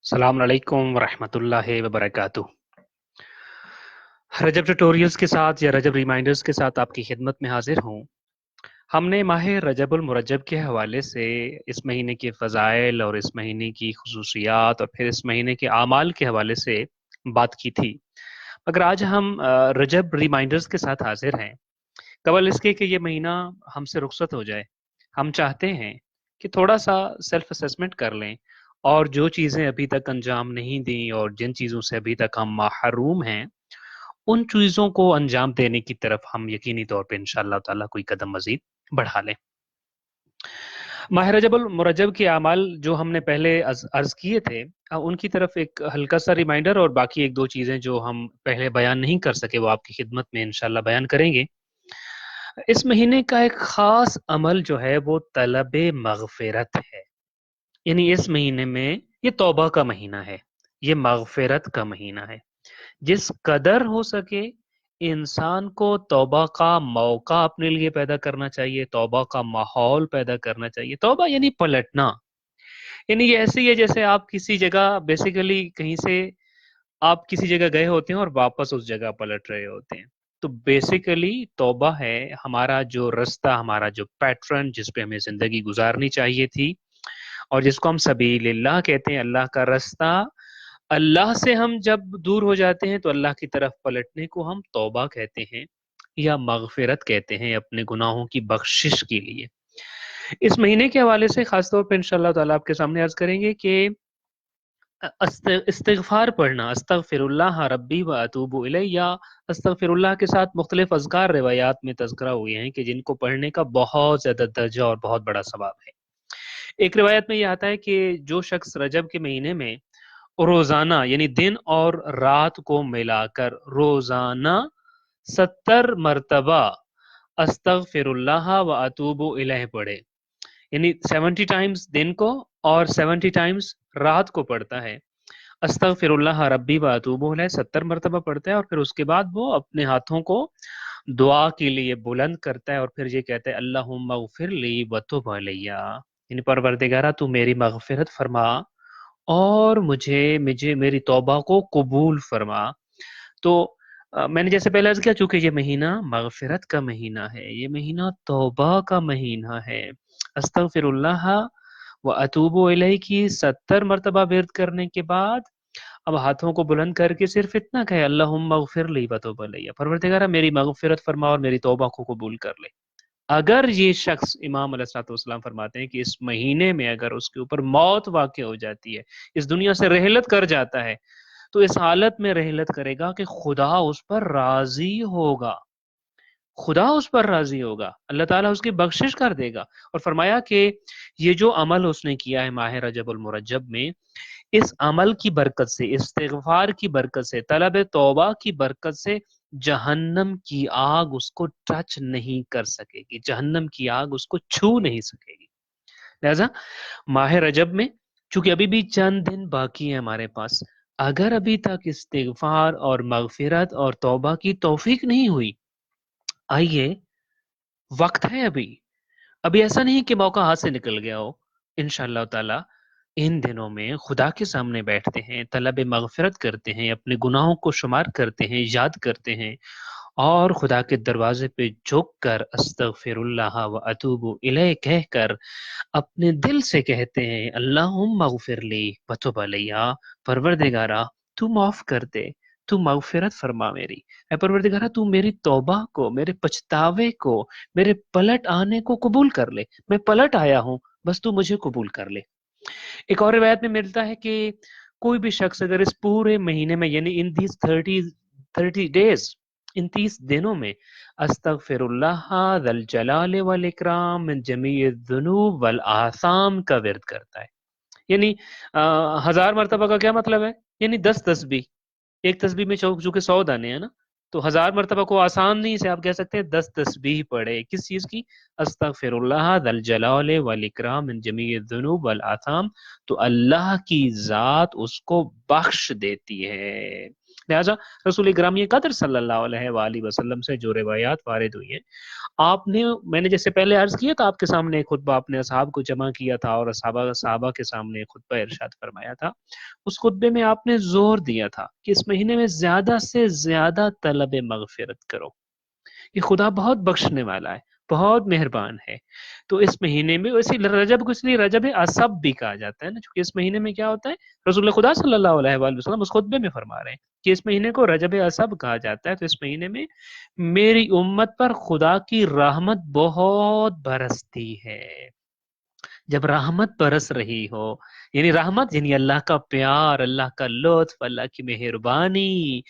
السلام علیکم ورحمۃ اللہ وبرکاتہ۔ رجب ٹیوٹوریلز کے ساتھ یا رجب ریمائنڈرز کے ساتھ آپ کی خدمت میں حاضر ہوں۔ ہم نے ماہ رجب المرجب کے حوالے سے اس مہینے کے فضائل اور اس مہینے کی خصوصیات اور پھر اس مہینے کے اعمال کے حوالے سے بات کی تھی، مگر آج ہم رجب ریمائنڈرز کے ساتھ حاضر ہیں، قبل اس کے کہ یہ مہینہ ہم سے رخصت ہو جائے۔ ہم چاہتے ہیں کہ تھوڑا سا سیلف اسیسمنٹ کر لیں اور جو چیزیں ابھی تک انجام نہیں دیں اور جن چیزوں سے ابھی تک ہم محروم ہیں، ان چیزوں کو انجام دینے کی طرف ہم یقینی طور پہ انشاءاللہ تعالیٰ کوئی قدم مزید بڑھا لیں۔ ماہ رجب المرجب کے اعمال جو ہم نے پہلے عرض کیے تھے، ان کی طرف ایک ہلکا سا ریمائنڈر اور باقی ایک دو چیزیں جو ہم پہلے بیان نہیں کر سکے وہ آپ کی خدمت میں انشاءاللہ بیان کریں گے۔ اس مہینے کا ایک خاص عمل جو ہے وہ طلب مغفرت ہے، یعنی اس مہینے میں یہ توبہ کا مہینہ ہے، یہ مغفرت کا مہینہ ہے۔ جس قدر ہو سکے انسان کو توبہ کا موقع اپنے لیے پیدا کرنا چاہیے، توبہ کا ماحول پیدا کرنا چاہیے۔ توبہ یعنی پلٹنا، یعنی یہ ایسی ہے جیسے آپ کسی جگہ بیسیکلی کہیں سے آپ کسی جگہ گئے ہوتے ہیں اور واپس اس جگہ پلٹ رہے ہوتے ہیں۔ تو بیسیکلی توبہ ہے ہمارا جو رستہ، ہمارا جو پیٹرن جس پہ ہمیں زندگی گزارنی چاہیے تھی اور جس کو ہم سبیل اللہ کہتے ہیں، اللہ کا رستہ۔ اللہ سے ہم جب دور ہو جاتے ہیں تو اللہ کی طرف پلٹنے کو ہم توبہ کہتے ہیں یا مغفرت کہتے ہیں، اپنے گناہوں کی بخشش کے لیے۔ اس مہینے کے حوالے سے خاص طور پہ انشاءاللہ تعالیٰ آپ کے سامنے عرض کریں گے کہ استغفار پڑھنا، استغفر اللہ ربی و اتوب الیہ، یا استغفر اللہ کے ساتھ مختلف اذکار روایات میں تذکرہ ہوئے ہیں کہ جن کو پڑھنے کا بہت زیادہ درجہ اور بہت بڑا ثواب ہے۔ ایک روایت میں یہ آتا ہے کہ جو شخص رجب کے مہینے میں روزانہ یعنی دن اور رات کو ملا کر روزانہ 70 مرتبہ استغفر اللہ و اتوب الیہ پڑھے، یعنی 70 ٹائمز دن کو اور 70 ٹائمز رات کو پڑھتا ہے، استغفر اللہ ربی و اتوب الیہ 70 مرتبہ پڑھتا ہے، اور پھر اس کے بعد وہ اپنے ہاتھوں کو دعا کے لیے بلند کرتا ہے اور پھر یہ کہتا ہے اللہم اغفر لی وتب علیہ، یعنی پروردگارہ تو میری مغفرت فرما اور مجھے میری توبہ کو قبول فرما۔ تو میں نے جیسے پہلے عرض کیا، چونکہ یہ مہینہ مغفرت کا مہینہ ہے، یہ مہینہ توبہ کا مہینہ ہے، استغفر اللہ و اتوب الیہ کی 70 مرتبہ ورد کرنے کے بعد اب ہاتھوں کو بلند کر کے صرف اتنا کہے اللہم اغفر لی وتب علیہ، پروردگارہ میری مغفرت فرما اور میری توبہ کو قبول کر لے۔ اگر یہ شخص، امام علیہ الصلوۃ والسلام فرماتے ہیں کہ اس مہینے میں اگر اس کے اوپر موت واقع ہو جاتی ہے، اس دنیا سے رحلت کر جاتا ہے، تو اس حالت میں رحلت کرے گا کہ خدا اس پر راضی ہوگا، خدا اس پر راضی ہوگا، اللہ تعالیٰ اس کی بخشش کر دے گا۔ اور فرمایا کہ یہ جو عمل اس نے کیا ہے ماہ رجب المرجب میں، اس عمل کی برکت سے، استغفار کی برکت سے، طلب توبہ کی برکت سے جہنم کی آگ اس کو ٹچ نہیں کر سکے گی، جہنم کی آگ اس کو چھو نہیں سکے گی۔ لہذا ماہ رجب میں چونکہ ابھی بھی چند دن باقی ہیں ہمارے پاس، اگر ابھی تک استغفار اور مغفرت اور توبہ کی توفیق نہیں ہوئی، آئیے وقت ہے ابھی ایسا نہیں کہ موقع ہاتھ سے نکل گیا ہو۔ انشاءاللہ تعالی ان دنوں میں خدا کے سامنے بیٹھتے ہیں، طلب مغفرت کرتے ہیں، اپنے گناہوں کو شمار کرتے ہیں، یاد کرتے ہیں، اور خدا کے دروازے پہ جھک کر استغفر اللہ و اتوب الیہ کہہ کر اپنے دل سے کہتے ہیں اللہم اغفر لی وتب علیہ، پروردگارہ تو معاف کر دے، تو مغفرت فرما میری، اے پروردگارہ تو میری توبہ کو، میرے پچھتاوے کو، میرے پلٹ آنے کو قبول کر لے، میں پلٹ آیا ہوں، بس تو مجھے قبول کر لے۔ ایک اور روایت میں ملتا ہے کہ کوئی بھی شخص اگر اس پورے مہینے میں یعنی ان دیز 30 ڈیز، ان 30 دنوں میں استغفر اللہ ذی الجلال والاکرام من جمیع الذنوب والآثام کا ورد کرتا ہے، یعنی 1000 مرتبہ کا کیا مطلب ہے؟ یعنی 10 تسبیح، ایک تسبیح میں چونکہ 100 دانے ہیں نا، تو 1000 مرتبہ کو آسان نہیں سے آپ کہہ سکتے ہیں 10 تسبیح پڑھے، کس چیز کی؟ استغفر اللہ ذی الجلال والاکرام من جمیع الذنوب والآثام، تو اللہ کی ذات اس کو بخش دیتی ہے، لہٰذا رسول گرامی قدر صلی اللہ علیہ وآلہ وسلم سے جو روایات وارد ہوئی ہیں، آپ نے، میں نے جیسے پہلے عرض کیا تھا، آپ کے سامنے ایک خطبہ آپ نے اصحاب کو جمع کیا تھا اور صحابہ کے سامنے ایک خطبہ ارشاد فرمایا تھا. اس خطبے میں آپ نے زور دیا تھا کہ اس مہینے میں زیادہ سے زیادہ طلب مغفرت کرو، کہ خدا بہت بخشنے والا ہے، بہت مہربان ہے. تو اس مہینے میں ویسے رجب کو اس لیے رجب اصب بھی کہا جاتا ہے نا، چونکہ اس مہینے میں کیا ہوتا ہے، رسول خدا صلی اللہ علیہ وآلہ وسلم اس خطبے میں فرما رہے ہیں کہ اس مہینے کو رجب اصب کہا جاتا ہے. تو اس مہینے میں میری امت پر خدا کی رحمت بہت برستی ہے. جب رحمت برس رہی ہو، یعنی رحمت یعنی اللہ کا پیار، اللہ کا لطف، اللہ کی مہربانی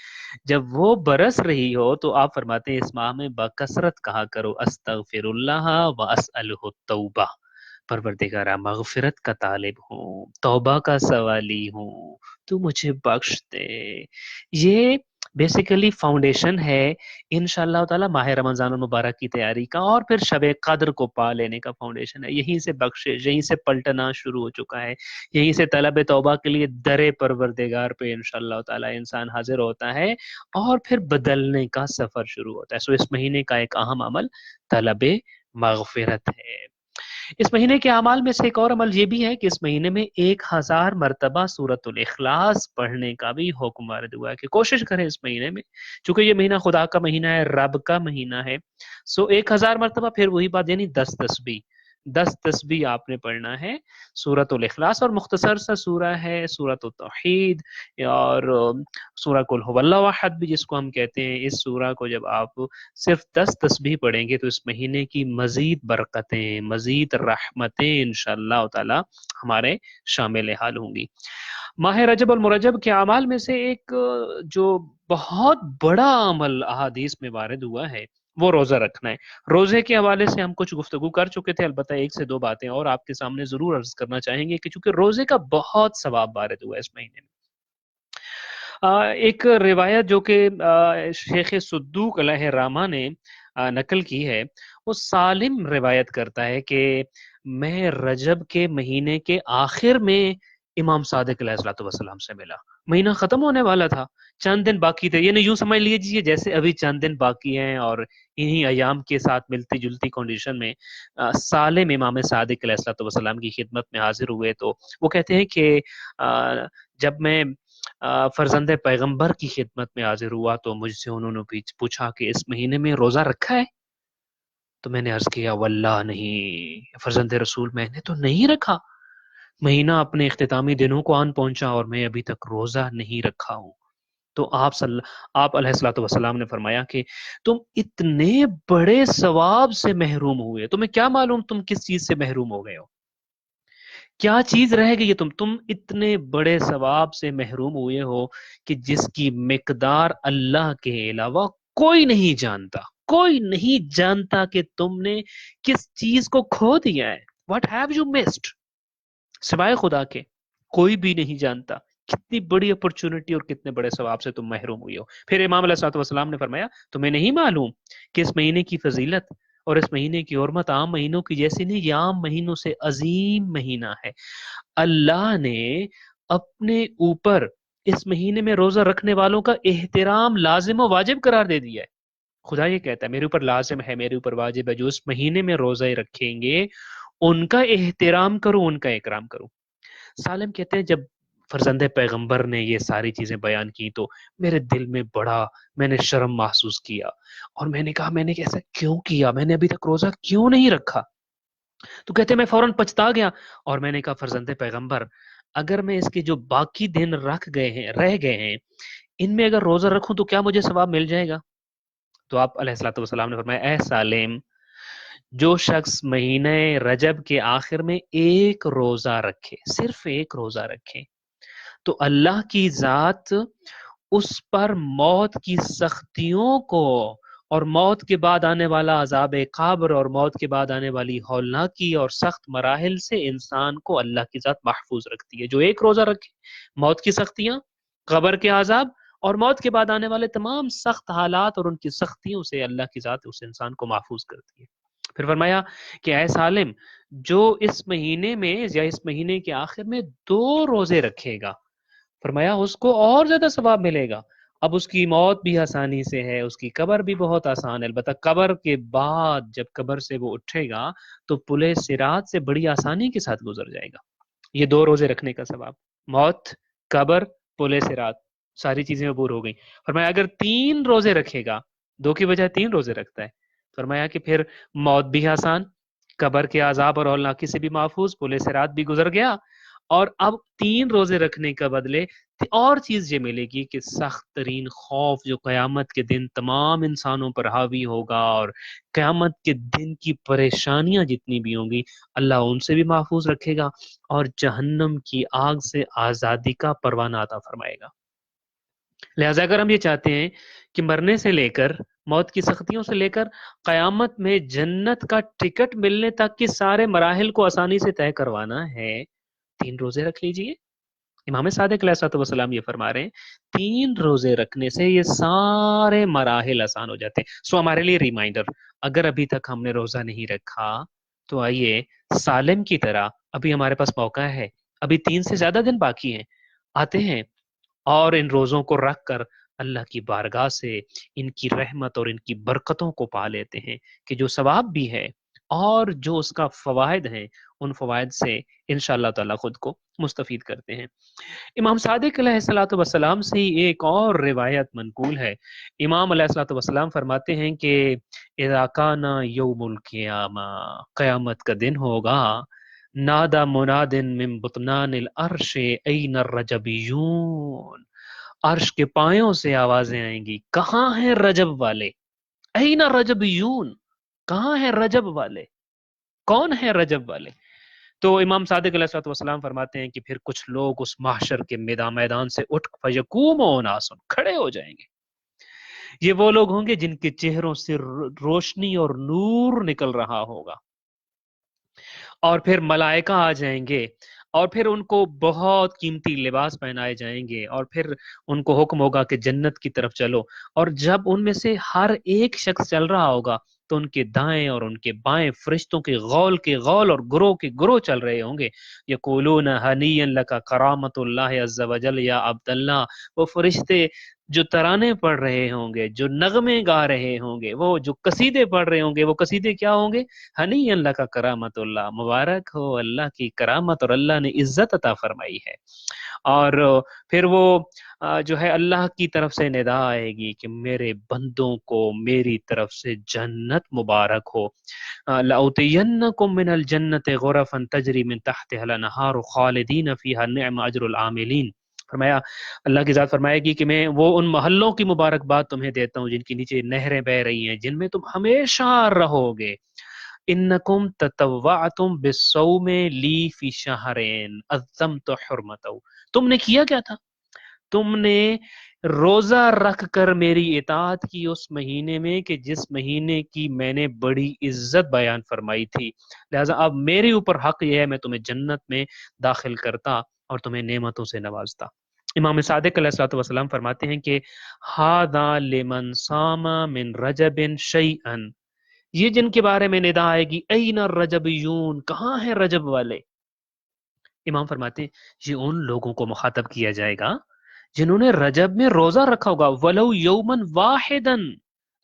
جب وہ برس رہی ہو، تو آپ فرماتے ہیں اس ماہ میں بکثرت کہا کرو استغفر اللہ و اسألہ التوبہ، پروردگارہ مغفرت کا طالب ہوں، توبہ کا سوالی ہوں، تو مجھے بخش دے. یہ بیسیکلی فاؤنڈیشن ہے انشاءاللہ تعالی ماہ رمضان المبارک کی تیاری کا، اور پھر شب قدر کو پا لینے کا فاؤنڈیشن ہے. یہیں سے بخشش، یہیں سے پلٹنا شروع ہو چکا ہے، یہیں سے طلب توبہ کے لیے در پروردگار پہ انشاءاللہ تعالی انسان حاضر ہوتا ہے، اور پھر بدلنے کا سفر شروع ہوتا ہے. سو اس مہینے کا ایک اہم عمل طلب مغفرت ہے. اس مہینے کے اعمال میں سے ایک اور عمل یہ بھی ہے کہ اس مہینے میں 1000 مرتبہ سورۃ الاخلاص پڑھنے کا بھی حکم وارد ہوا ہے کہ کوشش کریں اس مہینے میں، چونکہ یہ مہینہ خدا کا مہینہ ہے، رب کا مہینہ ہے. سو 1000 مرتبہ، پھر وہی بات یعنی 10 تسبیح، 10 تسبیح آپ نے پڑھنا ہے سورۃ الاخلاص. اور مختصر سا سورہ ہے سورۃ التوحید، اور سورہ قل ھو اللہ احد بھی جس کو ہم کہتے ہیں. اس سورہ کو جب آپ صرف 10 تسبیح پڑھیں گے تو اس مہینے کی مزید برکتیں، مزید رحمتیں انشاءاللہ تعالی ہمارے شامل حال ہوں گی. ماہ رجب المرجب کے اعمال میں سے ایک جو بہت بڑا عمل احادیث میں وارد ہوا ہے وہ روزہ رکھنا ہے. روزے کے حوالے سے ہم کچھ گفتگو کر چکے تھے، البتہ ایک سے دو باتیں اور آپ کے سامنے ضرور عرض کرنا چاہیں گے کہ چونکہ روزے کا بہت ثواب وارد ہوا ہے اس مہینے میں. ایک روایت جو کہ شیخ صدوق علیہ الرحمہ نے نقل کی ہے، وہ سالم روایت کرتا ہے کہ میں رجب کے مہینے کے آخر میں امام صادق علیہ السلام سے ملا. مہینہ ختم ہونے والا تھا، چند دن باقی تھے، یعنی یوں سمجھ لیجیے جیسے ابھی چند دن باقی ہیں، اور انہی ایام کے ساتھ ملتی جلتی کنڈیشن میں سالم امام صادق علیہ السلام کی خدمت میں حاضر ہوئے. تو وہ کہتے ہیں کہ جب میں فرزند پیغمبر کی خدمت میں حاضر ہوا تو مجھ سے انہوں نے پوچھا کہ اس مہینے میں روزہ رکھا ہے؟ تو میں نے عرض کیا واللہ نہیں فرزند رسول، میں نے تو نہیں رکھا. مہینہ اپنے اختتامی دنوں کو آن پہنچا اور میں ابھی تک روزہ نہیں رکھا ہوں. تو آپ علیہ الصلوۃ والسلام نے فرمایا کہ تم اتنے بڑے ثواب سے محروم ہوئے، تمہیں کیا معلوم تم کس چیز سے محروم ہو گئے ہو، کیا چیز رہ گئی ہے. تم اتنے بڑے ثواب سے محروم ہوئے ہو کہ جس کی مقدار اللہ کے علاوہ کوئی نہیں جانتا. کوئی نہیں جانتا کہ تم نے کس چیز کو کھو دیا ہے. What have you missed؟ سوائے خدا کے کوئی بھی نہیں جانتا کتنی بڑی اپرچونٹی اور کتنے بڑے ثواب سے تم محروم ہوئے ہو. پھر امام علیہ الصلوۃ والسلام نے فرمایا تمہیں نہیں معلوم کہ اس مہینے کی فضیلت اور اس مہینے کی حرمت عام مہینوں کی جیسی نہیں، یہ عام مہینوں سے عظیم مہینہ ہے. اللہ نے اپنے اوپر اس مہینے میں روزہ رکھنے والوں کا احترام لازم و واجب قرار دے دیا ہے. خدا یہ کہتا ہے میرے اوپر لازم ہے، میرے اوپر واجب ہے، جو اس مہینے میں روزہ رکھیں گے ان کا احترام کرو، ان کا اکرام کرو. سالم کہتے ہیں جب فرزند پیغمبر نے یہ ساری چیزیں بیان کی تو میرے دل میں بڑا میں نے شرم محسوس کیا، اور میں نے کہا میں نے ایسا کیوں کیا، میں نے ابھی تک روزہ کیوں نہیں رکھا. تو کہتے میں فوراً پچھتا گیا اور میں نے کہا فرزند پیغمبر اگر میں اس کے جو باقی دن رہ گئے ہیں ان میں اگر روزہ رکھوں تو کیا مجھے ثواب مل جائے گا؟ تو آپ علیہ الصلوۃ والسلام نے فرمایا اے سالم، جو شخص مہینہ رجب کے آخر میں ایک روزہ رکھے، صرف ایک روزہ رکھے، تو اللہ کی ذات اس پر موت کی سختیوں کو اور موت کے بعد آنے والا عذاب قبر اور موت کے بعد آنے والی ہولناکی اور سخت مراحل سے انسان کو اللہ کی ذات محفوظ رکھتی ہے. جو ایک روزہ رکھے موت کی سختیاں، قبر کے عذاب اور موت کے بعد آنے والے تمام سخت حالات اور ان کی سختیوں سے اللہ کی ذات اس انسان کو محفوظ کرتی ہے. پھر فرمایا کہ اے سالم، جو اس مہینے میں یا اس مہینے کے آخر میں 2 روزے رکھے گا، فرمایا اس کو اور زیادہ ثواب ملے گا. اب اس کی موت بھی آسانی سے ہے، اس کی قبر بھی بہت آسان ہے، البتہ قبر کے بعد جب قبر سے وہ اٹھے گا تو پلے صراط سے بڑی آسانی کے ساتھ گزر جائے گا۔ یہ 2 روزے رکھنے کا ثواب، موت، قبر، پلے صراط، ساری چیزیں عبور ہو گئیں۔ فرمایا اگر 3 روزے رکھے گا، 2 کی بجائے 3 روزے رکھتا ہے، فرمایا کہ پھر موت بھی آسان، قبر کے عذاب اور ہولناکی سے بھی محفوظ، پلے صراط بھی گزر گیا، اور اب 3 روزے رکھنے کا بدلے اور چیز یہ ملے گی کہ سخت ترین خوف جو قیامت کے دن تمام انسانوں پر حاوی ہوگا، اور قیامت کے دن کی پریشانیاں جتنی بھی ہوں گی اللہ ان سے بھی محفوظ رکھے گا، اور جہنم کی آگ سے آزادی کا پروانہ عطا فرمائے گا۔ لہٰذا اگر ہم یہ چاہتے ہیں کہ مرنے سے لے کر، موت کی سختیوں سے لے کر قیامت میں جنت کا ٹکٹ ملنے تک کے سارے مراحل کو آسانی سے طے کروانا ہے، 3 روزے رکھ لیجئے۔ امام صادق علیہ الصلوۃ والسلام یہ فرما رہے ہیں 3 روزے رکھنے سے یہ سارے مراحل آسان ہو جاتے ہیں۔ سو ہمارے لیے ریمائنڈر، اگر ابھی تک ہم نے روزہ نہیں رکھا تو آئیے سالم کی طرح، ابھی ہمارے پاس موقع ہے، ابھی 3 سے زیادہ دن باقی ہیں، آتے ہیں اور ان روزوں کو رکھ کر اللہ کی بارگاہ سے ان کی رحمت اور ان کی برکتوں کو پا لیتے ہیں، کہ جو ثواب بھی ہے اور جو اس کا فوائد ہیں، ان فوائد سے انشاءاللہ تعالی خود کو مستفید کرتے ہیں۔ امام صادق علیہ الصلوۃ والسلام سے ایک اور روایت منقول ہے۔ امام علیہ الصلوۃ والسلام فرماتے ہیں کہ اذا کان یوم القیامہ، قیامت کا دن ہوگا، نادا مناد من بطنان العرش این الرجبیون، عرش کے پایوں سے آوازیں آئیں گی، کہاں ہیں رجب والے؟ این الرجبیون، کہاں ہیں رجب والے؟ کون ہیں رجب والے؟ تو امام صادق علیہ الصلوۃ والسلام فرماتے ہیں کہ پھر کچھ لوگ اس محشر کے میدان سے اٹھ فیقوم اناس، کھڑے ہو جائیں گے۔ یہ وہ لوگ ہوں گے جن کے چہروں سے روشنی اور نور نکل رہا ہوگا، اور پھر ملائکہ آ جائیں گے، اور پھر ان کو بہت قیمتی لباس پہنائے جائیں گے، اور پھر ان کو حکم ہوگا کہ جنت کی طرف چلو، اور جب ان میں سے ہر ایک شخص چل رہا ہوگا تو ان کے دائیں اور ان کے بائیں فرشتوں کے غول اور گروہ کے گروہ چل رہے ہوں گے، یقولون ہنیئا لک کرامت اللہ عز وجل یا عبداللہ، وہ فرشتے جو ترانے پڑھ رہے ہوں گے، جو نغمے گا رہے ہوں گے، وہ جو قصیدے پڑھ رہے ہوں گے، وہ قصیدے کیا ہوں گے؟ ہنی اللہ کا کرامت اللہ، مبارک ہو اللہ کی کرامت اور اللہ نے عزت عطا فرمائی ہے۔ اور پھر وہ جو ہے اللہ کی طرف سے ندا آئے گی کہ میرے بندوں کو میری طرف سے جنت مبارک ہو، لَأُوتِيَنَّكُم مِّنَ الْجَنَّةِ غُرَفًا تَجْرِي مِن تَحْتِهَا الْأَنْهَارُ خَالِدِينَ فِيهَا نِعْمَ أَجْرُ الْعَامِلِينَ۔ فرمایا اللہ کی ذات فرمائے گی کہ میں وہ ان محلوں کی مبارکباد تمہیں دیتا ہوں جن کے نیچے نہریں بہ رہی ہیں، جن میں تم ہمیشہ رہو گے۔ انکم تطوعتم بالصوم لی فی شہرین عظمت حرمتہ، تم نے کیا کیا تھا؟ تم نے روزہ رکھ کر میری اطاعت کی اس مہینے میں کہ جس مہینے کی میں نے بڑی عزت بیان فرمائی تھی، لہٰذا اب میرے اوپر حق یہ ہے میں تمہیں جنت میں داخل کرتا اور تمہیں نعمتوں سے نوازتا۔ امام صادق علیہ الصلوۃ والسلام فرماتے ہیں کہ ھذا لمن صام من رجب شیئا، یہ جن کے بارے میں ندا آئے گی این الرجبیون، کہاں ہیں رجب والے؟ امام فرماتے ہیں یہ ان لوگوں کو مخاطب کیا جائے گا جنہوں نے رجب میں روزہ رکھا ہوگا، ولو یومن واحدن،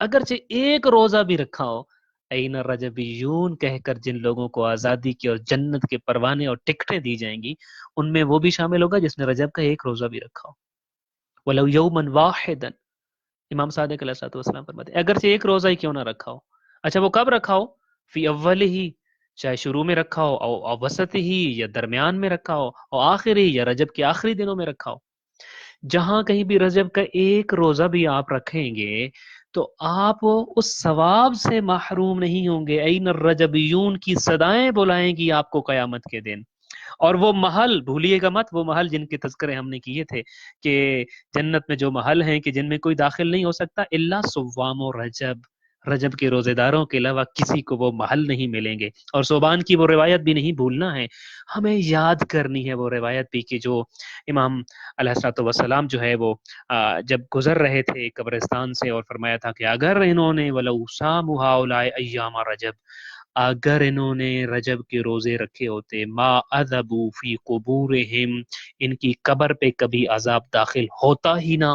اگرچہ ایک روزہ بھی رکھا ہو، این الرجبیون کہہ کر جن لوگوں کو آزادی کی اور جنت کے پروانے اور ٹکٹیں دی جائیں گی، ان میں وہ بھی شامل ہوگا جس نے رجب کا ایک روزہ بھی رکھا ہو، ولو یومن واحدن۔ امام صادق علیہ الصلوۃ والسلام فرماتے ہیں اگرچہ ایک روزہ ہی کیوں نہ رکھا ہو، اچھا وہ کب رکھا ہو؟ فی اول ہی، چاہے شروع میں رکھا ہو، او وسط ہی یا درمیان میں رکھا ہو، اور آخر ہی یا رجب کے آخری دنوں میں رکھا ہو۔ جہاں کہیں بھی رجب کا ایک روزہ بھی آپ رکھیں گے تو آپ اس ثواب سے محروم نہیں ہوں گے۔ این الرجبیون کی صدائیں بلائیں گی آپ کو قیامت کے دن، اور وہ محل بھولیے گا مت، وہ محل جن کے تذکرے ہم نے کیے تھے کہ جنت میں جو محل ہیں کہ جن میں کوئی داخل نہیں ہو سکتا الا صوام و رجب، رجب کے روزے داروں کے علاوہ کسی کو وہ محل نہیں ملیں گے۔ اور صوبان کی وہ روایت بھی نہیں بھولنا ہے، ہمیں یاد کرنی ہے وہ روایت بھی کہ جو امام علیہ الصلوۃ والسلام جو ہے وہ جب گزر رہے تھے قبرستان سے اور فرمایا تھا کہ اگر انہوں نے وَلَوْ صَامُوا هَٰؤُلَاءِ أَيَّامَ رجب، اگر انہوں نے رجب کے روزے رکھے ہوتے، ما عذبوا فی قبورہم، ان کی قبر پہ کبھی عذاب داخل ہوتا ہی نہ۔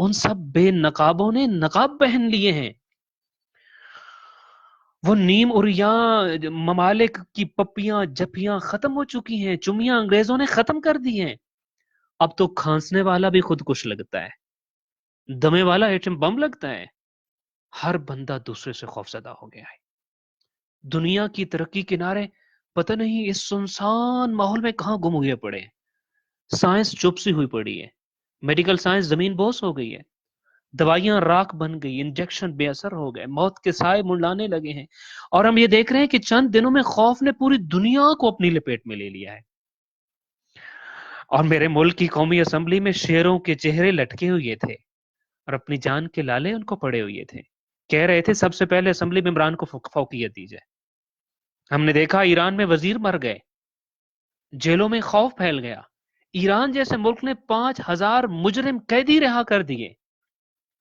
ان سب بے نقابوں نے نقاب پہن لیے ہیں. وہ نیم اریاں ممالک کی پپیاں جپیاں ختم ہو چکی ہیں، چمیاں انگریزوں نے ختم کر دی ہیں. اب تو کھانسنے والا بھی خودکش لگتا ہے، دمے والا ایٹم بم لگتا ہے. ہر بندہ دوسرے سے خوفزدہ ہو گیا ہے. دنیا کی ترقی کنارے پتہ نہیں اس سنسان ماحول میں کہاں گم ہوئے پڑے ہیں. سائنس چپ سی ہوئی پڑی ہے، میڈیکل سائنس زمین بوس ہو گئی ہے، دوائیاں راکھ بن گئی، انجیکشن بے اثر ہو گئے، موت کے سائے منڈلانے لگے ہیں. اور ہم یہ دیکھ رہے ہیں کہ چند دنوں میں خوف نے پوری دنیا کو اپنی لپیٹ میں لے لیا ہے. اور میرے ملک کی قومی اسمبلی میں شیروں کے چہرے لٹکے ہوئے تھے اور اپنی جان کے لالے ان کو پڑے ہوئے تھے. کہہ رہے تھے سب سے پہلے اسمبلی ممبران کو فوقیت دی جائے. ہم نے دیکھا ایران میں وزیر مر گئے، جیلوں میں خوف پھیل گیا. ایران جیسے ملک نے 5,000 مجرم قیدی رہا کر دیے.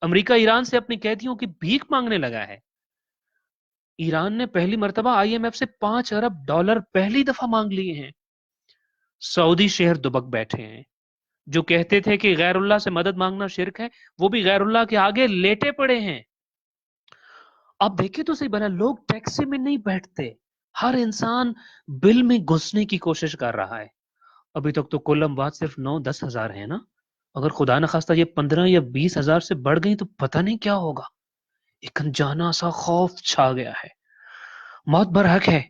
امریکہ ایران سے اپنی قیدیوں کی بھیک مانگنے لگا ہے. ایران نے پہلی مرتبہ IMF سے $5 ارب پہلی دفعہ مانگ لیے ہیں. سعودی شہر دبک بیٹھے ہیں. جو کہتے تھے کہ غیر اللہ سے مدد مانگنا شرک ہے، وہ بھی غیر اللہ کے آگے لیٹے پڑے ہیں. اب دیکھیں تو صحیح بنا، لوگ ٹیکسی میں نہیں بیٹھتے، ہر انسان بل میں گھسنے کی کوشش کر رہا ہے. ابھی تک تو کل اموات صرف 9-10 ہزار ہیں نا. اگر خدا نخواستہ یہ 15 یا 20 ہزار سے بڑھ گئی تو پتہ نہیں کیا ہوگا. ایک انجانا سا خوف چھا گیا ہے. موت برحق ہے،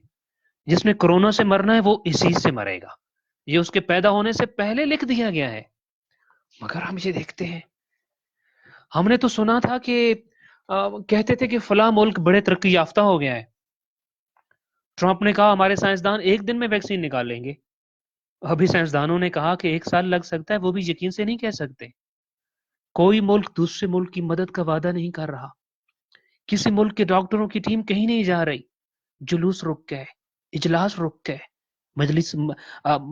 جس نے کرونا سے مرنا ہے وہ اسی سے مرے گا. یہ اس کے پیدا ہونے سے پہلے لکھ دیا گیا ہے. مگر ہم یہ دیکھتے ہیں، ہم نے تو سنا تھا کہ کہتے تھے کہ فلاں ملک بڑے ترقی یافتہ ہو گیا ہے. ٹرمپ نے کہا ہمارے سائنسدان ایک دن میں ویکسین نکال لیں گے. ابھی سائنسدانوں نے کہا کہ 1 سال لگ سکتا ہے، وہ بھی یقین سے نہیں کہہ سکتے. کوئی ملک دوسرے ملک کی مدد کا وعدہ نہیں کر رہا. کسی ملک کے ڈاکٹروں کی ٹیم کہیں نہیں جا رہی. جلوس رک گئے، اجلاس رک گئے،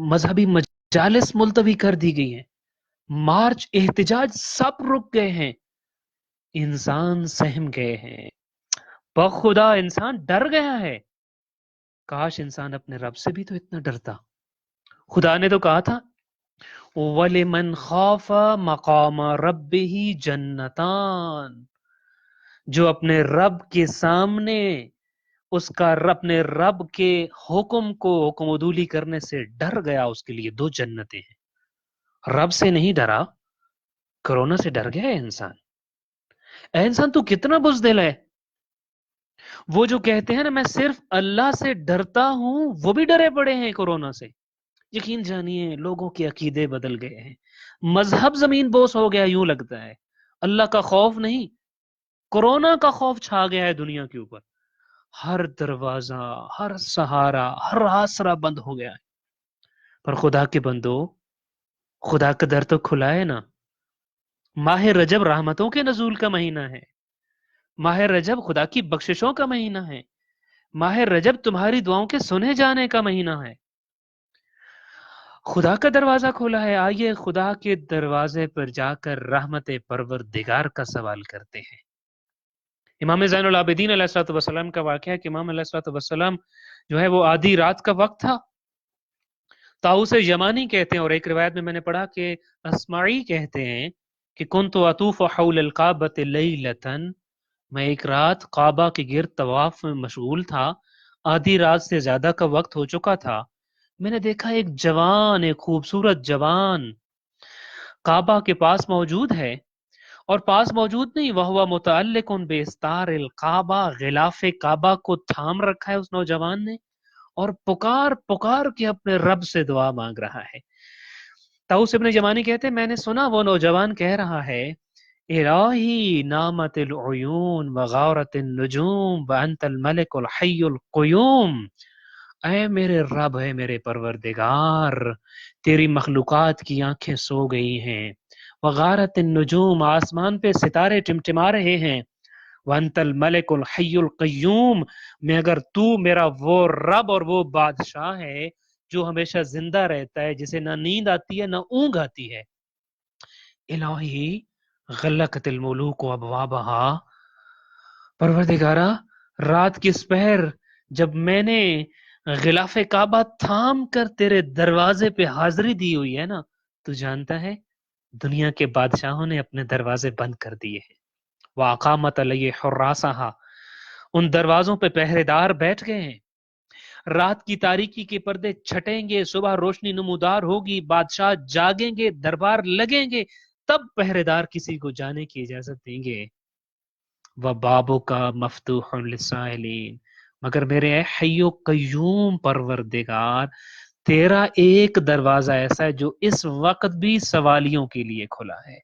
مذہبی مجالس ملتوی کر دی گئی ہیں، مارچ احتجاج سب رک گئے ہیں. انسان سہم گئے ہیں. بخدا انسان ڈر گیا ہے. کاش انسان اپنے رب سے بھی تو اتنا ڈرتا. خدا نے تو کہا تھا وَلِمَنْ خَافَ مَقَامَ رَبِّهِ جَنَّتَانِ، جو اپنے رب کے سامنے اپنے رب کے حکم کو حکم عدولی کرنے سے ڈر گیا، اس کے لیے 2 جنتیں ہیں. رب سے نہیں ڈرا، کرونا سے ڈر گیا ہے انسان. اے انسان تو کتنا بزدل ہے. وہ جو کہتے ہیں نا میں صرف اللہ سے ڈرتا ہوں، وہ بھی ڈرے پڑے ہیں کرونا سے. یقین جانیے لوگوں کے عقیدے بدل گئے ہیں، مذہب زمین بوس ہو گیا. یوں لگتا ہے اللہ کا خوف نہیں، کرونا کا خوف چھا گیا ہے دنیا کے اوپر. ہر دروازہ، ہر سہارا، ہر آسرا بند ہو گیا ہے. پر خدا کے بندو، خدا کا در تو کھلا ہے نا. ماہ رجب رحمتوں کے نزول کا مہینہ ہے. ماہ رجب خدا کی بخششوں کا مہینہ ہے. ماہ رجب تمہاری دعاؤں کے سنے جانے کا مہینہ ہے. خدا کا دروازہ کھولا ہے. آئیے خدا کے دروازے پر جا کر رحمت پروردگار کا سوال کرتے ہیں. امام زین العابدین علیہ الصلوۃ والسلام کا واقعہ ہے کہ امام علیہ الصلوۃ والسلام جو ہے وہ آدھی رات کا وقت تھا. طاؤس یمانی کہتے ہیں اور ایک روایت میں نے پڑھا کہ اسماعی کہتے ہیں کہ کنت اطوف حول الکعبۃ لیلۃ، میں ایک رات کعبہ کے گرد طواف میں مشغول تھا. آدھی رات سے زیادہ کا وقت ہو چکا تھا. میں نے دیکھا ایک جوان، ایک خوبصورت جوان کعبہ کے پاس موجود ہے، اور پاس موجود نہیں، وہو متعلق باستار الکعبہ، غلاف کعبہ کو تھام رکھا ہے اس نوجوان نے اور پکار پکار کے اپنے رب سے دعا مانگ رہا ہے. طاؤس ابن یمانی کہتے ہیں میں نے سنا وہ نوجوان کہہ رہا ہے الہی نامت العیون وغارت النجوم وانت الملک الحی القیوم، اے میرے رب، ہے میرے پروردگار، تیری مخلوقات کی آنکھیں سو گئی ہیں، وغارت النجوم، آسمان پہ ستارے ٹمٹما رہے ہیں، وانت الملک الحی القیوم، میں اگر تو میرا وہ رب اور وہ بادشاہ ہے جو ہمیشہ زندہ رہتا ہے، جسے نہ نیند آتی ہے نہ اونگ آتی ہے. الہی غلقت الملوک ابوابہا، پروردگارہ رات کی سپہر جب میں نے غلاف کعبہ تھام کر تیرے دروازے پہ حاضری دی ہوئی ہے نا، تو جانتا ہے دنیا کے بادشاہوں نے اپنے دروازے بند کر دیے ہیں. وَأَقَامَتْ عَلَيْهِ حُرَّاسَهَا، ان دروازوں پہ پہرے دار بیٹھ گئے ہیں. رات کی تاریکی کے پردے چھٹیں گے، صبح روشنی نمودار ہوگی، بادشاہ جاگیں گے، دربار لگیں گے، تب پہرے دار کسی کو جانے کی اجازت دیں گے. وَبَابُكَ مَفْتُوحٌ لِلسَّائِلِينَ، مگر میرے اے حی و قیوم پروردگار، تیرا ایک دروازہ ایسا ہے جو اس وقت بھی سوالیوں کے لیے کھلا ہے.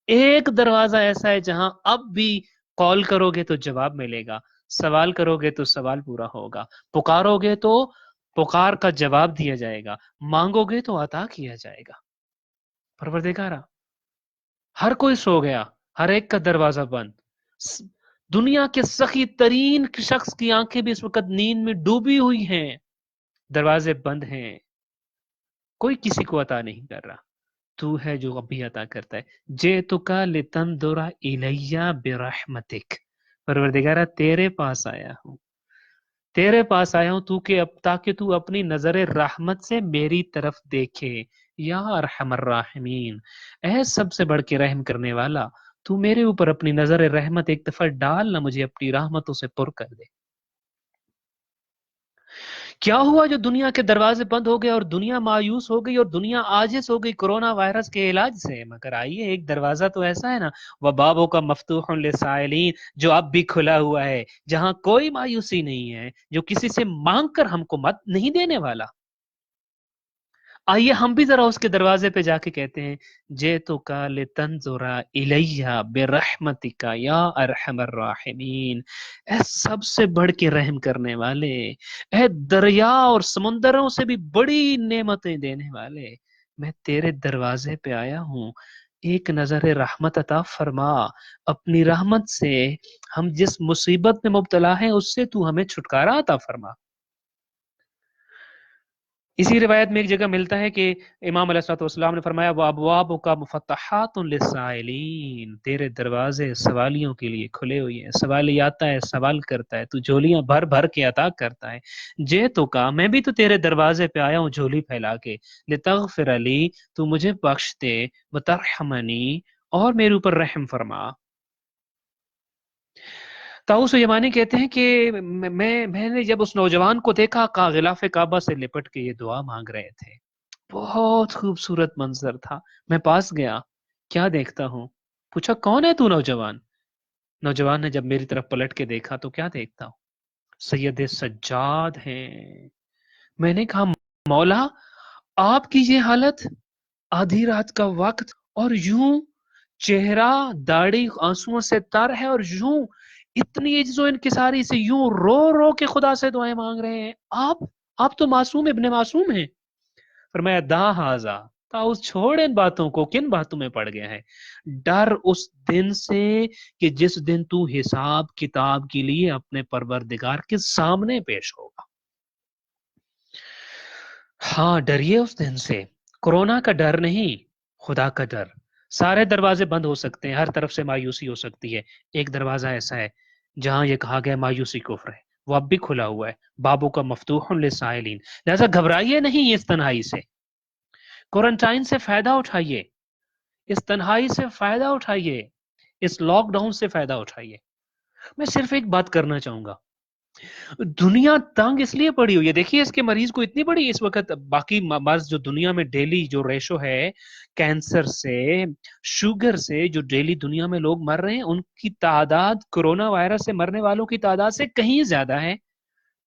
ایک دروازہ ایسا ہے جہاں اب بھی کال کرو گے تو جواب ملے گا، سوال کرو گے تو سوال پورا ہوگا، پکارو گے تو پکار کا جواب دیا جائے گا، مانگو گے تو عطا کیا جائے گا. پروردگارا، ہر کوئی سو گیا، ہر ایک کا دروازہ بند. دنیا کے سخی ترین شخص کی آنکھیں بھی اس وقت نیند میں ڈوبی ہوئی ہیں، دروازے بند ہیں، کوئی کسی کو عطا نہیں کر رہا. تو ہے جو ابھی عطا کرتا ہے. جئتک لتنظر الی برحمتک، پروردگارہ تیرے پاس آیا ہوں، تیرے پاس آیا ہوں تو کہ تاکہ تو اپنی نظر رحمت سے میری طرف دیکھے. یا ارحم الراحمین، اے سب سے بڑھ کے رحم کرنے والا، تو میرے اوپر اپنی نظر رحمت ایک دفعہ ڈال نہ، مجھے اپنی رحمتوں سے پر کر دے. کیا ہوا جو دنیا کے دروازے بند ہو گئے اور دنیا مایوس ہو گئی اور دنیا عاجز ہو گئی کرونا وائرس کے علاج سے؟ مگر آئیے، ایک دروازہ تو ایسا ہے نا، وَبَابُكَ مَفْتُوحٌ لِلسَّائِلِينَ، جو اب بھی کھلا ہوا ہے، جہاں کوئی مایوسی نہیں ہے، جو کسی سے مانگ کر ہم کو مت نہیں دینے والا. آئیے ہم بھی ذرا اس کے دروازے پہ جا کے کہتے ہیں، جئتک لتنظر الی برحمتک یا ارحم الراحمین، اے سب سے بڑھ کے رحم کرنے والے، اے دریا اور سمندروں سے بھی بڑی نعمتیں دینے والے، میں تیرے دروازے پہ آیا ہوں، ایک نظر رحمت عطا فرما. اپنی رحمت سے ہم جس مصیبت میں مبتلا ہیں اس سے تو ہمیں چھٹکارا عطا فرما. اسی روایت میں ایک جگہ ملتا ہے کہ امام علیہ الصلوۃ والسلام نے فرمایا، وَأَبْوَابُكَ مُفَتَّحَاتٌ لِلسَّائِلِينَ، تیرے دروازے سوالیوں کے لیے کھلے ہوئے ہیں. سوالی آتا ہے، سوال کرتا ہے، تو جھولیاں بھر بھر کے عطا کرتا ہے. جئتک، میں بھی تو تیرے دروازے پہ آیا ہوں جھولی پھیلا کے، لِتَغْفِرَ لِی، تو مجھے بخش دے، وَتَرْحَمَنِی، اور میرے اوپر رحم فرما. طاؤس یمانی کہتے ہیں کہ میں نے جب اس نوجوان کو دیکھا غلاف کعبہ سے لپٹ کے یہ دعا مانگ رہے تھے، بہت خوبصورت منظر تھا. میں پاس گیا، کیا دیکھتا ہوں؟ پوچھا کون ہے تو نوجوان؟ نوجوان نے جب میری طرف پلٹ کے دیکھا تو کیا دیکھتا ہوں؟ سید سجاد ہیں. میں نے کہا مولا، آپ کی یہ حالت، آدھی رات کا وقت، اور یوں چہرہ داڑھی آنسوؤں سے تر ہے، اور یوں اتنی عجز و انکساری سے یوں رو رو کے خدا سے دعائیں مانگ رہے ہیں. آپ تو معصوم ابن معصوم ہیں. فرمایا دا ہاذا، طاؤس چھوڑ ان باتوں کو، کن باتوں میں پڑ گیا ہے؟ ڈر اس دن سے کہ جس دن تو حساب کتاب کے لیے اپنے پروردگار کے سامنے پیش ہوگا. ہاں ڈریے اس دن سے. کورونا کا ڈر نہیں، خدا کا ڈر. سارے دروازے بند ہو سکتے ہیں، ہر طرف سے مایوسی ہو سکتی ہے. ایک دروازہ ایسا ہے جہاں یہ کہا گیا مایوسی کفر ہے، وہ اب بھی کھلا ہوا ہے. بابو کا مفتوح للسائلین، لہذا گھبرائیے نہیں اس تنہائی سے، کوارنٹائن سے فائدہ اٹھائیے، اس تنہائی سے فائدہ اٹھائیے، اس لاک ڈاؤن سے فائدہ اٹھائیے. میں صرف ایک بات کرنا چاہوں گا، دنیا تنگ اس لیے پڑی ہوئی ہے. دیکھیے اس کے مریض کو اتنی بڑی اس وقت، باقی مرض جو دنیا میں ڈیلی جو ریشو ہے، کینسر سے، شوگر سے، جو ڈیلی دنیا میں لوگ مر رہے ہیں، ان کی تعداد کرونا وائرس سے مرنے والوں کی تعداد سے کہیں زیادہ ہے.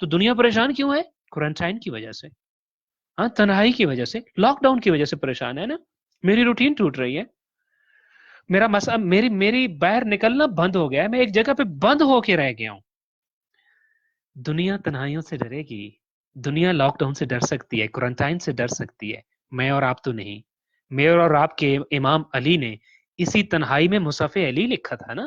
تو دنیا پریشان کیوں ہے؟ کوارنٹائن کی وجہ سے، ہاں تنہائی کی وجہ سے، لاک ڈاؤن کی وجہ سے پریشان ہے نا. میری روٹین ٹوٹ رہی ہے، میرا مسئلہ، میری باہر نکلنا بند ہو گیا ہے، میں ایک جگہ پہ بند ہو کے رہ گیا ہوں. دنیا تنہائیوں سے ڈرے گی، دنیا لاک ڈاؤن سے ڈر سکتی ہے، کوارنٹائن سے ڈر سکتی ہے، میں اور آپ تو نہیں. میں اور آپ کے امام علی نے اسی تنہائی میں مصحف علی لکھا تھا نا.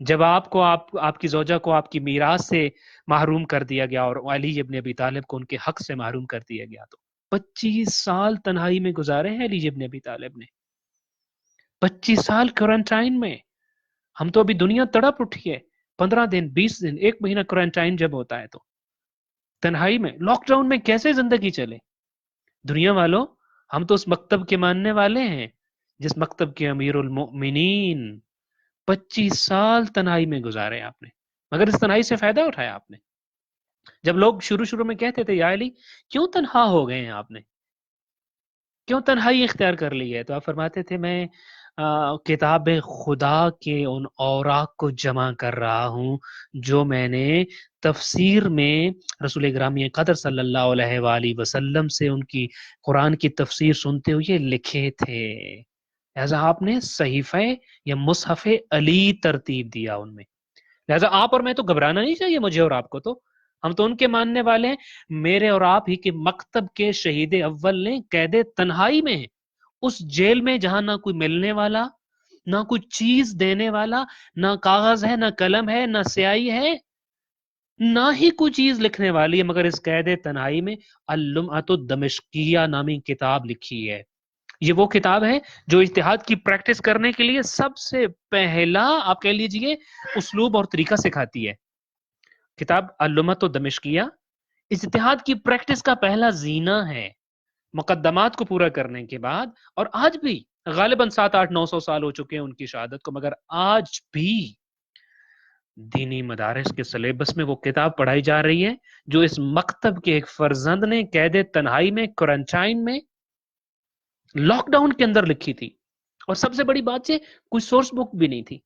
جب آپ کی زوجہ کو آپ کی میراث سے محروم کر دیا گیا اور علی ابن ابی طالب کو ان کے حق سے محروم کر دیا گیا، تو 25 سال تنہائی میں گزارے ہیں علی ابن ابی طالب نے، 25 سال کوارنٹائن میں. ہم تو ابھی دنیا تڑپ اٹھی ہے. 15 دن، 20 دن، 1 مہینہ کوارنٹائن جب ہوتا ہے تو تنہائی میں، لاک ڈاؤن میں کیسے زندگی چلے؟ دنیا والوں، ہم تو اس مکتب کے ماننے والے ہیں جس مکتب کے امیر المؤمنین 25 سال تنہائی میں گزارے آپ نے، مگر اس تنہائی سے فائدہ اٹھایا آپ نے. جب لوگ شروع میں کہتے تھے یا علی کیوں تنہا ہو گئے ہیں آپ نے، کیوں تنہائی اختیار کر لی ہے، تو آپ فرماتے تھے میں کتاب خدا کے ان اوراق کو جمع کر رہا ہوں جو میں نے تفسیر میں رسول گرامی قدر صلی اللہ علیہ وآلہ وسلم سے ان کی قرآن کی تفسیر سنتے ہوئے لکھے تھے. لہذا آپ نے صحیفہ یا مصحف علی ترتیب دیا ان میں. لہذا آپ اور میں تو گھبرانا نہیں چاہیے، مجھے اور آپ کو، تو ہم تو ان کے ماننے والے ہیں. میرے اور آپ ہی کے مکتب کے شہید اول نے قید تنہائی میں، اس جیل میں جہاں نہ کوئی ملنے والا، نہ کوئی چیز دینے والا، نہ کاغذ ہے، نہ قلم ہے، نہ سیاہی ہے، نہ ہی کوئی چیز لکھنے والی ہے، مگر اس قید تنہائی میں اللمعۃ الدمشقیہ نامی کتاب لکھی ہے. یہ وہ کتاب ہے جو اجتہاد کی پریکٹس کرنے کے لیے سب سے پہلا آپ کہہ لیجئے اسلوب اور طریقہ سکھاتی ہے. کتاب اللمعۃ الدمشقیہ اجتہاد کی پریکٹس کا پہلا زینہ ہے، مقدمات کو پورا کرنے کے بعد. اور آج بھی غالباً 700-800-900 سال ہو چکے ہیں ان کی شہادت کو، مگر آج بھی دینی مدارس کے سلیبس میں وہ کتاب پڑھائی جا رہی ہے جو اس مکتب کے ایک فرزند نے قید تنہائی میں، کوارنٹائن میں، لاک ڈاؤن کے اندر لکھی تھی. اور سب سے بڑی بات یہ کوئی سورس بک بھی نہیں تھی،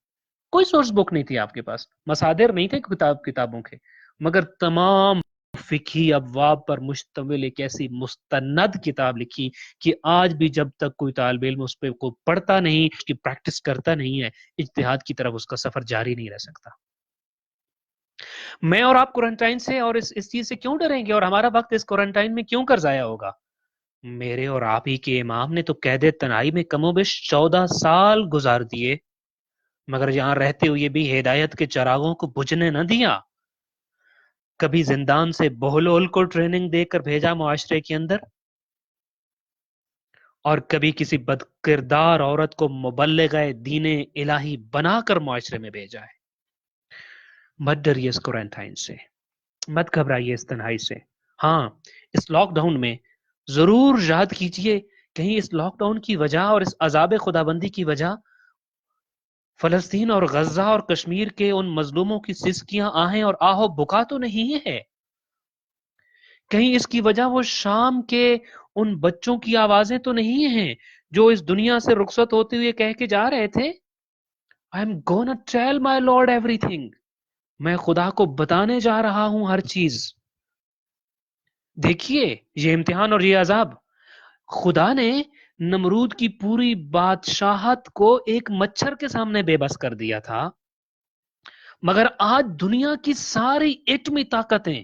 کوئی سورس بک نہیں تھی آپ کے پاس، مصادر نہیں تھے کتابوں کے، مگر تمام فقہی ابواب پر مشتمل ایک ایسی مستند کتاب لکھی کہ آج بھی جب تک کوئی طالب علم اس پہ کوئی پڑھتا نہیں، اس کی پریکٹس کرتا نہیں ہے، اجتہاد کی طرف اس کا سفر جاری نہیں رہ سکتا. میں اور آپ کوارنٹائن سے اور اس چیز سے کیوں ڈریں گے، اور ہمارا وقت اس کوارنٹائن میں کیوں کر ضائع ہوگا؟ میرے اور آپ ہی کے امام نے تو قید تنہائی میں کم و بیش 14 سال گزار دیے، مگر یہاں رہتے ہوئے بھی ہدایت کے چراغوں کو بجھنے نہ دیا. کبھی زندان سے بہلول کو ٹریننگ دے کر بھیجا معاشرے کے اندر، اور کبھی کسی بد کردار عورت کو مبلغ دین الہی بنا کر معاشرے میں بھیجا ہے. مت ڈریے اس کوارنٹائن سے، مت گھبرائیے اس تنہائی سے. ہاں، اس لاک ڈاؤن میں ضرور یاد کیجئے کہیں اس لاک ڈاؤن کی وجہ اور اس عذاب خدا بندی کی وجہ فلسطین اور غزہ اور کشمیر کے ان مظلوموں کی سسکیاں آہیں اور آہو بکا تو نہیں ہے. کہیں اس کی وجہ وہ شام کے ان بچوں کی آوازیں تو نہیں ہیں جو اس دنیا سے رخصت ہوتے ہوئے کہہ کے جا رہے تھے I am gonna tell my Lord everything. میں خدا کو بتانے جا رہا ہوں ہر چیز. دیکھیے یہ امتحان اور یہ عذاب، خدا نے نمرود کی پوری بادشاہت کو ایک مچھر کے سامنے بے بس کر دیا تھا، مگر آج دنیا کی ساری ایٹمی طاقتیں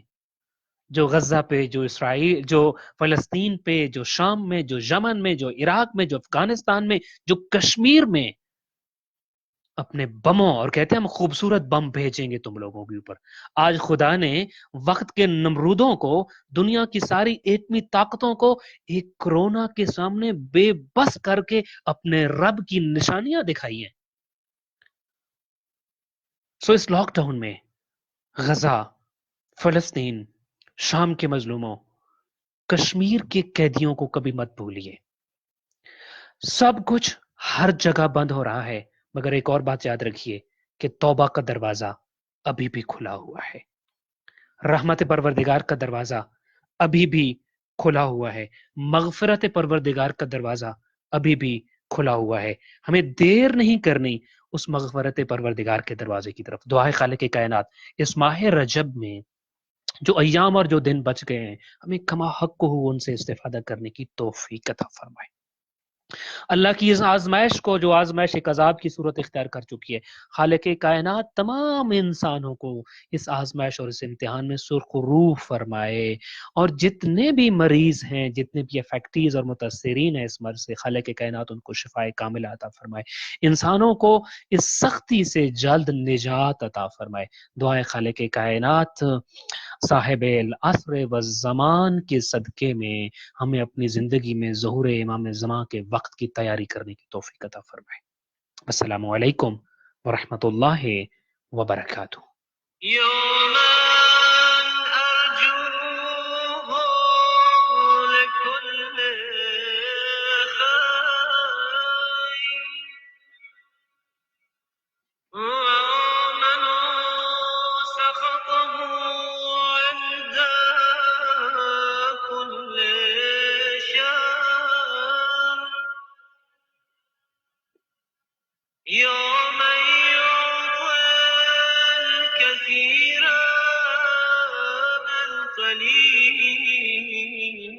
جو غزہ پہ، جو اسرائیل، جو فلسطین پہ، جو شام میں، جو یمن میں، جو عراق میں، جو افغانستان میں، جو کشمیر میں اپنے بموں، اور کہتے ہیں ہم خوبصورت بم بھیجیں گے تم لوگوں کے اوپر. آج خدا نے وقت کے نمرودوں کو، دنیا کی ساری ایٹمی طاقتوں کو ایک کرونا کے سامنے بے بس کر کے اپنے رب کی نشانیاں دکھائی ہیں. سو اس لاک ڈاؤن میں غزہ، فلسطین، شام کے مظلوموں، کشمیر کے قیدیوں کو کبھی مت بھولیے. سب کچھ ہر جگہ بند ہو رہا ہے، مگر ایک اور بات یاد رکھیے کہ توبہ کا دروازہ ابھی بھی کھلا ہوا ہے، رحمت پروردگار کا دروازہ ابھی بھی کھلا ہوا ہے، مغفرت پروردگار کا دروازہ ابھی بھی کھلا ہوا ہے. ہمیں دیر نہیں کرنی اس مغفرت پروردگار کے دروازے کی طرف. دعائے خالق کائنات اس ماہ رجب میں جو ایام اور جو دن بچ گئے ہیں، ہمیں کما حق کو ہو ان سے استفادہ کرنے کی توفیق عطا فرمائے. اللہ کی اس آزمائش کو، جو آزمائش ایک عذاب کی صورت اختیار کر چکی ہے، خالق کائنات تمام انسانوں کو اس آزمائش اور اس امتحان میں سرخ روح فرمائے. اور جتنے بھی مریض ہیں، جتنے بھی افیکٹیز اور متاثرین ہیں اس مرض سے، خالق کائنات ان کو شفائے کاملہ عطا فرمائے، انسانوں کو اس سختی سے جلد نجات عطا فرمائے. دعائے خالق کائنات صاحب العصر والزمان کے صدقے میں ہمیں اپنی زندگی میں ظہور امام زمان کے وقت کی تیاری کرنے کی توفیق عطا فرمائے. السلام علیکم ورحمۃ اللہ وبرکاتہ. المليم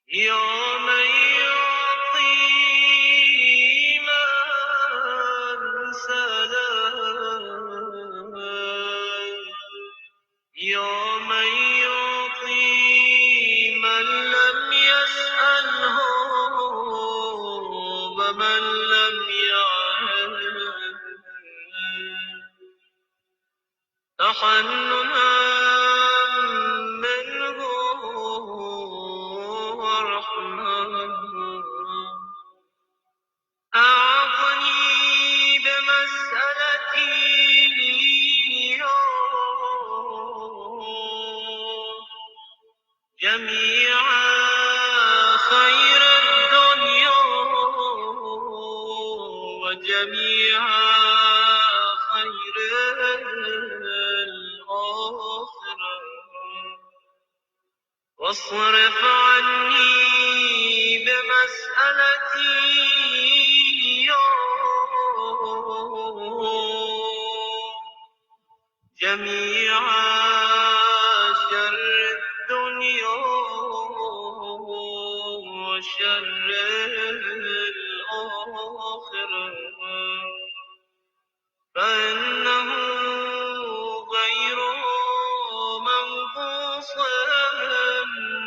يا من يعطي من سلام يا من يعطي من لم يسأله ومن لم يعهد تحننا منه ورحمة أعطني بمسألتي جميع خير الدنيا وجميع خير الآخرة واصرف عني بمسألتي جميع شر الدنيا وشر الآخرة فإنه غير منقوص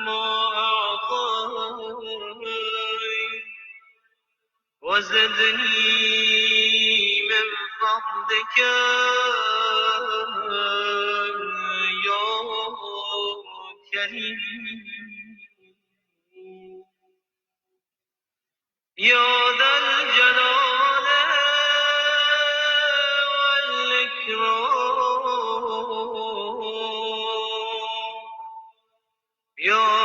ما أعطاني وزدني من فضلك يا كريم يا ذا الجلال والإكرام يا